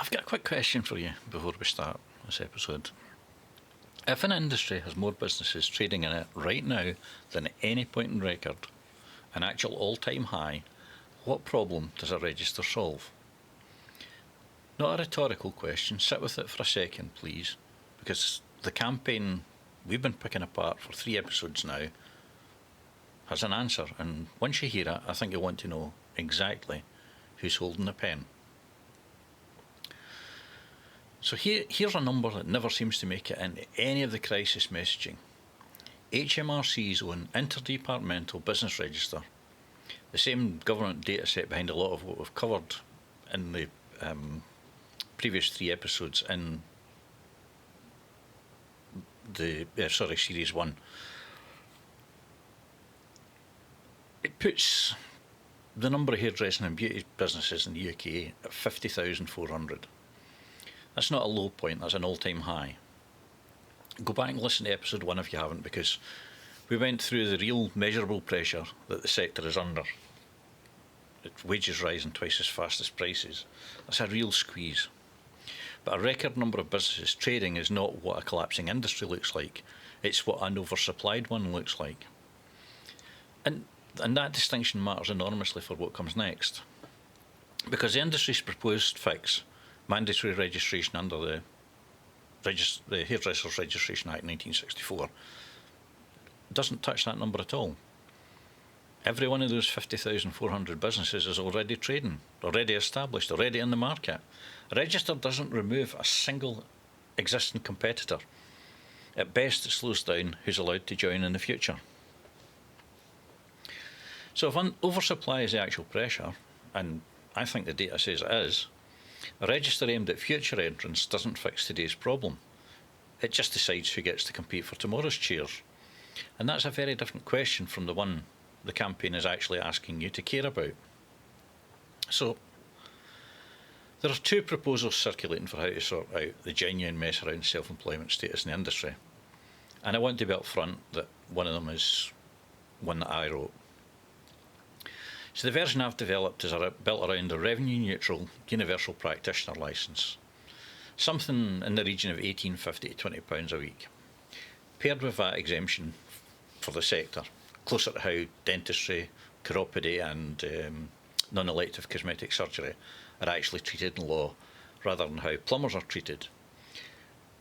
I've got a quick question for you before we start this episode. If an industry has more businesses trading in it right now than at any point in record, an actual all-time high, what problem does a register solve? Not a rhetorical question, sit with it for a second, please, because the campaign we've been picking apart for 3 episodes now has an answer, and once you hear it, I think you'll want to know exactly who's holding the pen. So here's a number that never seems to make it into any of the crisis messaging. HMRC's own interdepartmental business register, the same government data set behind a lot of what we've covered in the previous 3 episodes in the series 1. It puts the number of hairdressing and beauty businesses in the UK at 50,400. That's not a low point, that's an all-time high. Go back and listen to episode 1 if you haven't, because we went through the real measurable pressure that the sector is under. Its wages rising twice as fast as prices. That's a real squeeze. But a record number of businesses trading is not what a collapsing industry looks like. It's what an oversupplied one looks like. And that distinction matters enormously for what comes next. Because the industry's proposed fix, mandatory registration under the Hairdressers Registration Act 1964, doesn't touch that number at all. Every one of those 50,400 businesses is already trading, already established, already in the market. A register doesn't remove a single existing competitor. At best, it slows down who's allowed to join in the future. So if oversupply is the actual pressure, and I think the data says it is, a register aimed at future entrants doesn't fix today's problem. It just decides who gets to compete for tomorrow's chairs. And that's a very different question from the one the campaign is actually asking you to care about. So, there are 2 proposals circulating for how to sort out the genuine mess around self-employment status in the industry. And I want to be upfront that one of them is one that I wrote. So the version I've developed is built around a revenue-neutral universal practitioner licence, something in the region of £18.50 to £20 a week, paired with VAT exemption for the sector, closer to how dentistry, chiropody and non-elective cosmetic surgery are actually treated in law, rather than how plumbers are treated.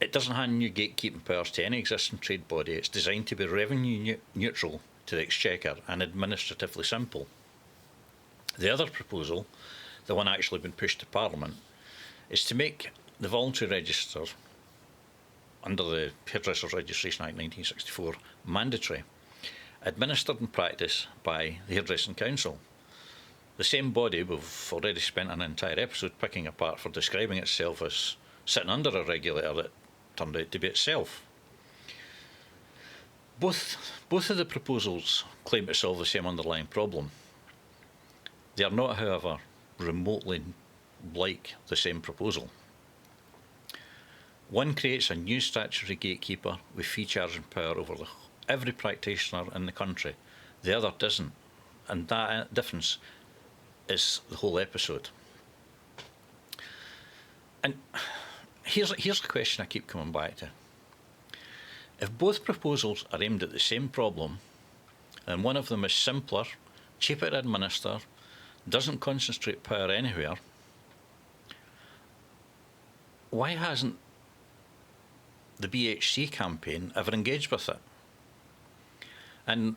It doesn't hand new gatekeeping powers to any existing trade body. It's designed to be revenue neutral to the Exchequer and administratively simple. The other proposal, the one actually been pushed to Parliament, is to make the voluntary register under the Hairdressers Registration Act 1964 mandatory, administered in practice by the Hairdressing Council, the same body we've already spent an entire episode picking apart for describing itself as sitting under a regulator that turned out to be itself. Both of the proposals claim to solve the same underlying problem. They are not, however, remotely like the same proposal. One creates a new statutory gatekeeper with fee charging power over every practitioner in the country. The other doesn't. And that difference is the whole episode. And here's a question I keep coming back to. If both proposals are aimed at the same problem, and one of them is simpler, cheaper to administer, doesn't concentrate power anywhere, why hasn't the BHC campaign ever engaged with it? And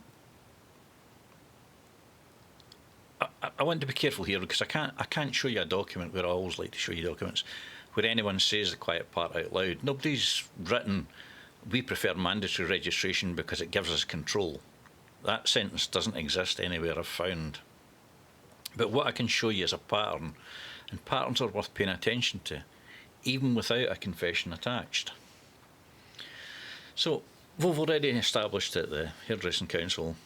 I want to be careful here, because I can't show you a document where I always like to show you documents where anyone says the quiet part out loud. Nobody's written, "We prefer mandatory registration because it gives us control." That sentence doesn't exist anywhere I've found. But what I can show you is a pattern, and patterns are worth paying attention to, even without a confession attached. So, we've already established that the Hairdressing Council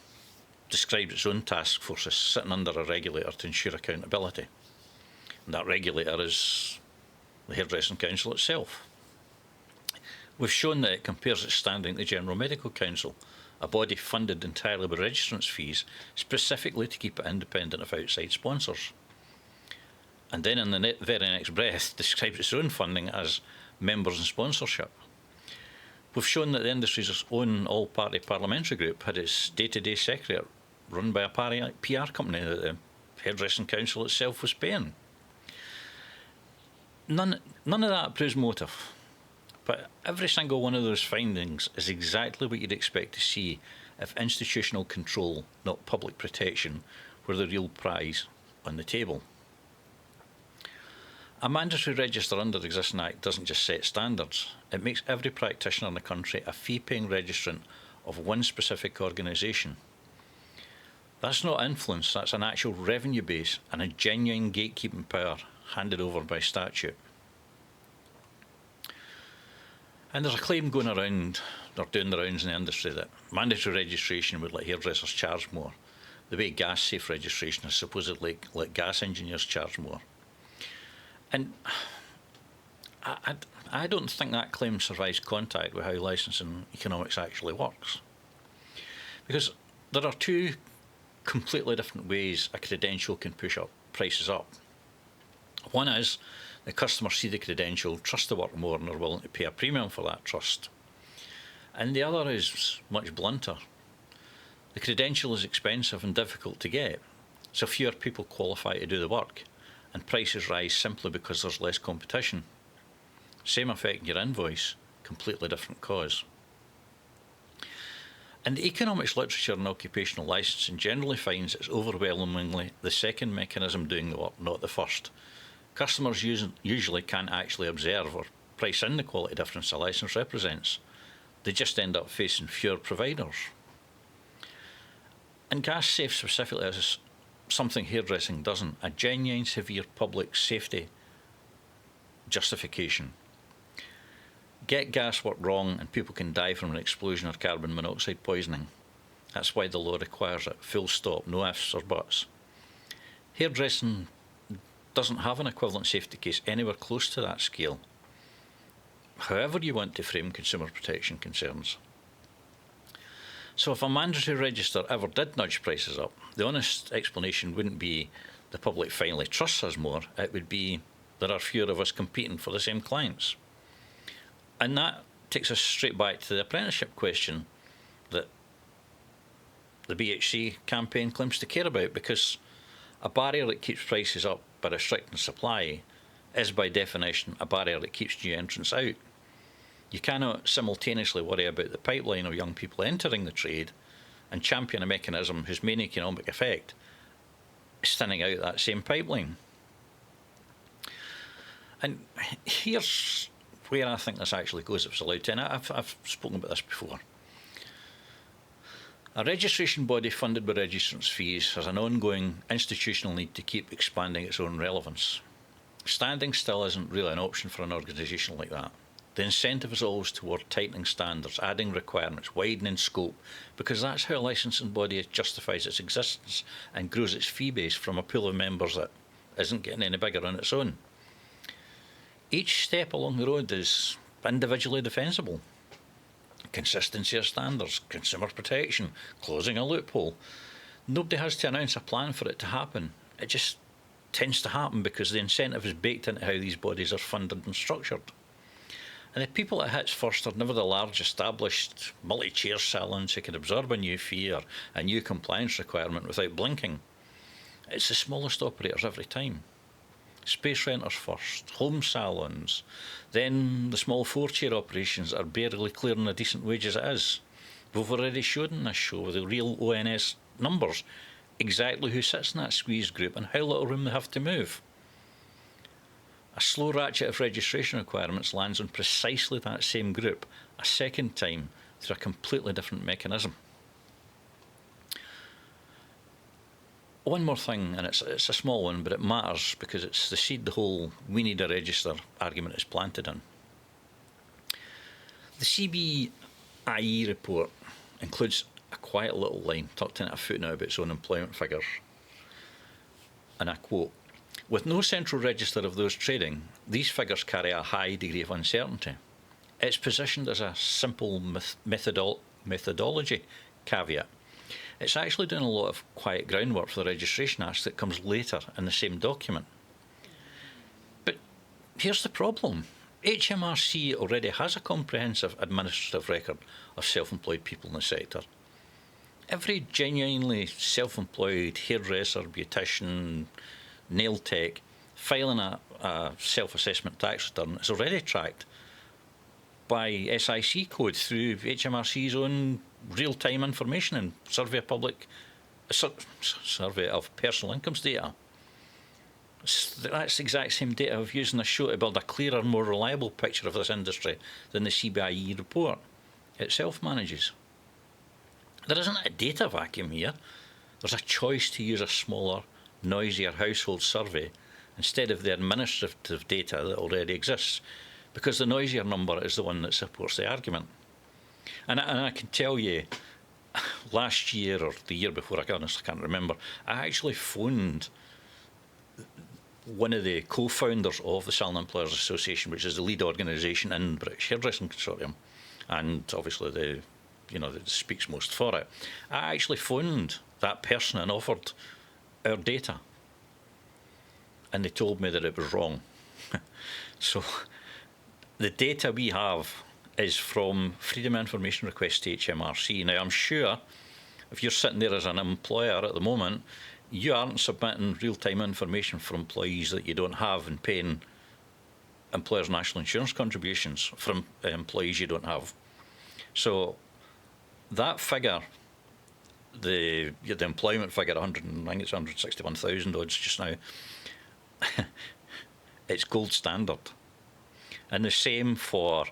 described its own task force as sitting under a regulator to ensure accountability. And that regulator is the Hairdressing Council itself. We've shown that it compares its standing to the General Medical Council, a body funded entirely by registrants' fees, specifically to keep it independent of outside sponsors. and then in the very next breath describes its own funding as members and sponsorship. We've shown that the industry's own all-party parliamentary group had its day-to-day secretariat run by a PR company that the Hairdressing Council itself was paying. None of that proves motive, but every single one of those findings is exactly what you'd expect to see if institutional control, not public protection, were the real prize on the table. A mandatory register under the existing Act doesn't just set standards, it makes every practitioner in the country a fee-paying registrant of one specific organisation. That's not influence, that's an actual revenue base and a genuine gatekeeping power handed over by statute. And there's a claim going around, or doing the rounds in the industry, that mandatory registration would let hairdressers charge more, the way gas safe registration has supposedly let gas engineers charge more. And I don't think that claim survives contact with how licensing economics actually works. Because there are two completely different ways a credential can push up prices up. One is the customers see the credential, trust the work more, and are willing to pay a premium for that trust. And the other is much blunter. The credential is expensive and difficult to get, so fewer people qualify to do the work, and prices rise simply because there's less competition. Same effect in your invoice, completely different cause. And the economics literature in occupational licensing generally finds it's overwhelmingly the second mechanism doing the work, not the first. Customers usually can't actually observe or price in the quality difference a licence represents. They just end up facing fewer providers. And gas safe specifically is something hairdressing doesn't, a genuine severe public safety justification. Get gas work wrong and people can die from an explosion or carbon monoxide poisoning. That's why the law requires it, full stop, no ifs or buts. Hairdressing doesn't have an equivalent safety case anywhere close to that scale, however you want to frame consumer protection concerns. So if a mandatory register ever did nudge prices up, the honest explanation wouldn't be the public finally trusts us more, it would be there are fewer of us competing for the same clients. And that takes us straight back to the apprenticeship question that the BHC campaign claims to care about, because a barrier that keeps prices up by restricting supply is by definition a barrier that keeps new entrants out. You cannot simultaneously worry about the pipeline of young people entering the trade and champion a mechanism whose main economic effect is thinning out that same pipeline. And here's where I think this actually goes if it's allowed to, and I've spoken about this before. A registration body funded by registrants' fees has an ongoing institutional need to keep expanding its own relevance. Standing still isn't really an option for an organisation like that. The incentive is always toward tightening standards, adding requirements, widening scope, because that's how a licensing body justifies its existence and grows its fee base from a pool of members that isn't getting any bigger on its own. Each step along the road is individually defensible. Consistency of standards, consumer protection, closing a loophole. Nobody has to announce a plan for it to happen. It just tends to happen because the incentive is baked into how these bodies are funded and structured. And the people it hits first are never the large established multi-chair salons who can absorb a new fee or a new compliance requirement without blinking. It's the smallest operators every time. Space renters first, home salons, then the small 4-chair operations that are barely clearing a decent wage as it is. We've already showed in this show with the real ONS numbers exactly who sits in that squeeze group and how little room they have to move. A slow ratchet of registration requirements lands on precisely that same group a second time through a completely different mechanism. One more thing, and it's a small one, but it matters because it's the seed the whole "we need a register" argument is planted in. The CBIE report includes a quiet little line tucked in a footnote about its own employment figures. And I quote, "With no central register of those trading, these figures carry a high degree of uncertainty. It's positioned as a simple methodology caveat. It's actually doing a lot of quiet groundwork for the Registration Act that comes later in the same document. here's the problem. HMRC already has a comprehensive administrative record of self-employed people in the sector. Every genuinely self-employed hairdresser, beautician, nail tech filing a self-assessment tax return is already tracked by SIC code through HMRC's own real-time information and survey of personal incomes data. That's the exact same data I've used in this show to build a clearer, more reliable picture of this industry than the CBIE report itself manages. There isn't a data vacuum here. There's a choice to use a smaller, noisier household survey instead of the administrative data that already exists, because the noisier number is the one that supports the argument. And I can tell you, last year or the year before, I honestly can't remember, I actually phoned one of the co-founders of the Salon Employers Association, which is the lead organisation in British Hairdressing Consortium, and obviously that speaks most for it. I actually phoned that person and offered our data, and they told me that it was wrong. So the data we have is from Freedom of Information requests to HMRC. Now, I'm sure if you're sitting there as an employer at the moment, you aren't submitting real-time information for employees that you don't have and paying employers' national insurance contributions from employees you don't have. So that figure, the employment figure, I think it's 161,000 odds just now, it's gold standard. And the same for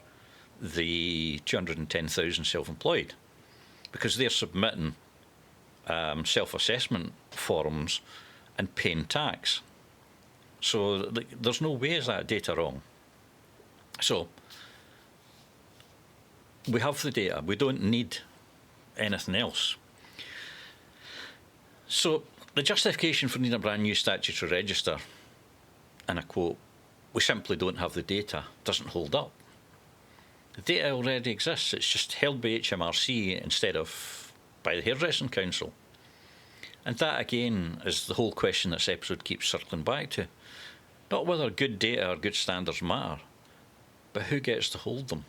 the 210,000 self-employed, because they're submitting self-assessment forms and paying tax. So there's no way is that data wrong. So we have the data. We don't need anything else. So the justification for needing a brand new statutory register, and I quote, "We simply don't have the data," doesn't hold up. The data already exists. It's just held by HMRC instead of by the Hairdressing Council. And that, again, is the whole question this episode keeps circling back to. Not whether good data or good standards matter, but who gets to hold them.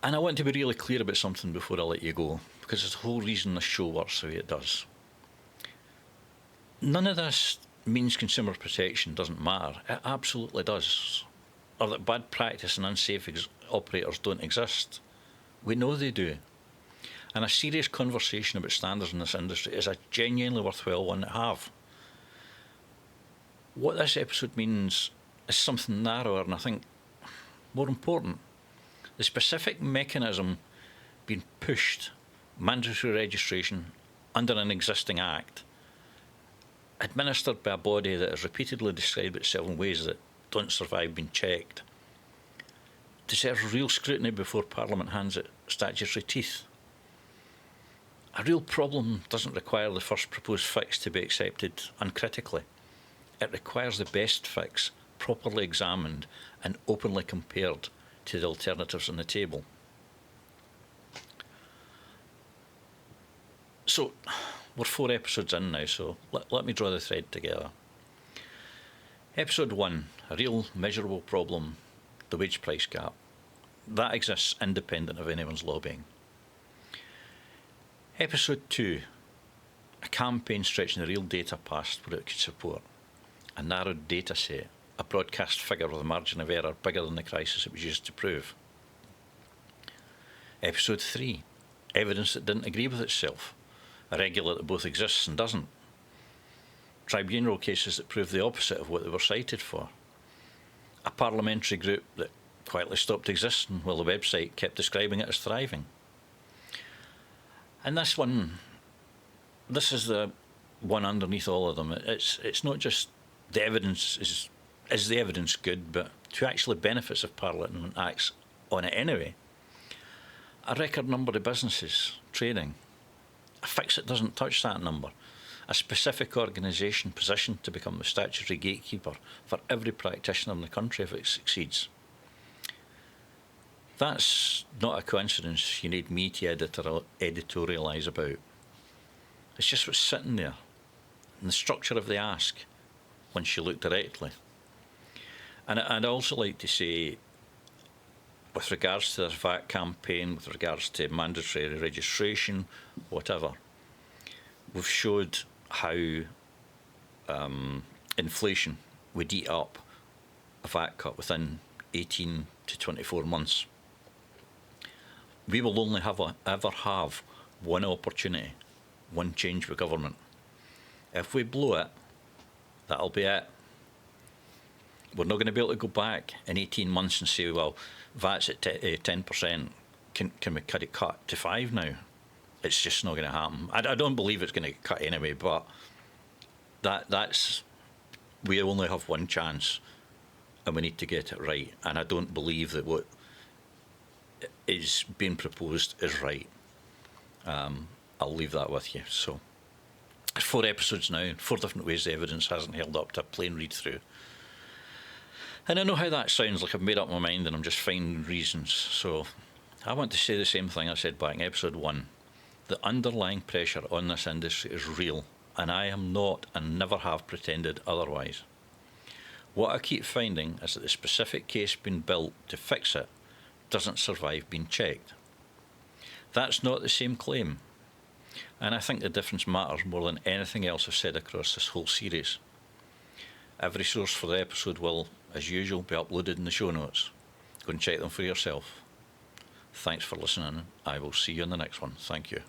And I want to be really clear about something before I let you go, because it's the whole reason this show works the way it does. None of this means consumer protection doesn't matter. It absolutely does. Or that bad practice and unsafe operators don't exist. We know they do. And a serious conversation about standards in this industry is a genuinely worthwhile one to have. What this episode means is something narrower and I think more important. The specific mechanism being pushed, mandatory registration under an existing act, administered by a body that has repeatedly described itself in ways that don't survive being checked, deserves real scrutiny before Parliament hands it statutory teeth. A real problem doesn't require the first proposed fix to be accepted uncritically. It requires the best fix properly examined and openly compared to the alternatives on the table. So, we're 4 episodes in now, so let me draw the thread together. Episode 1, a real measurable problem, the wage price gap. That exists independent of anyone's lobbying. Episode 2, a campaign stretching the real data past what it could support. A narrowed data set, a broadcast figure with a margin of error bigger than the crisis it was used to prove. Episode 3, evidence that didn't agree with itself, a regulator that both exists and doesn't. Tribunal cases that prove the opposite of what they were cited for. A parliamentary group that quietly stopped existing while the website kept describing it as thriving. And this is the one underneath all of them. It's not just the evidence is the evidence good, but to actually benefits if Parliament acts on it anyway. A record number of businesses trading. A fix that doesn't touch that number. A specific organisation positioned to become the statutory gatekeeper for every practitioner in the country if it succeeds. That's not a coincidence you need me to editorialise about. It's just what's sitting there, and the structure of the ask, once you look directly. And I'd also like to say, with regards to this VAT campaign, with regards to mandatory registration, whatever, we've showed how inflation would eat up a VAT cut within 18 to 24 months. We will only ever have one opportunity, one change with government. If we blow it, that'll be it. We're not going to be able to go back in 18 months and say, well, VAT's at 10%. Can we cut to 5 now? It's just not going to happen. I don't believe it's going to get cut anyway, but that's we only have one chance, and we need to get it right. And I don't believe that what is being proposed is right. I'll leave that with you. So, 4 episodes now, 4 different ways the evidence hasn't held up to a plain read through. And I know how that sounds, like I've made up my mind and I'm just finding reasons. So I want to say the same thing I said back in episode 1. The underlying pressure on this industry is real, and I am not and never have pretended otherwise. What I keep finding is that the specific case being built to fix it doesn't survive being checked. That's not the same claim, and I think the difference matters more than anything else I've said across this whole series. Every source for the episode will, as usual, be uploaded in the show notes. Go and check them for yourself. Thanks for listening. I will see you in the next one. Thank you.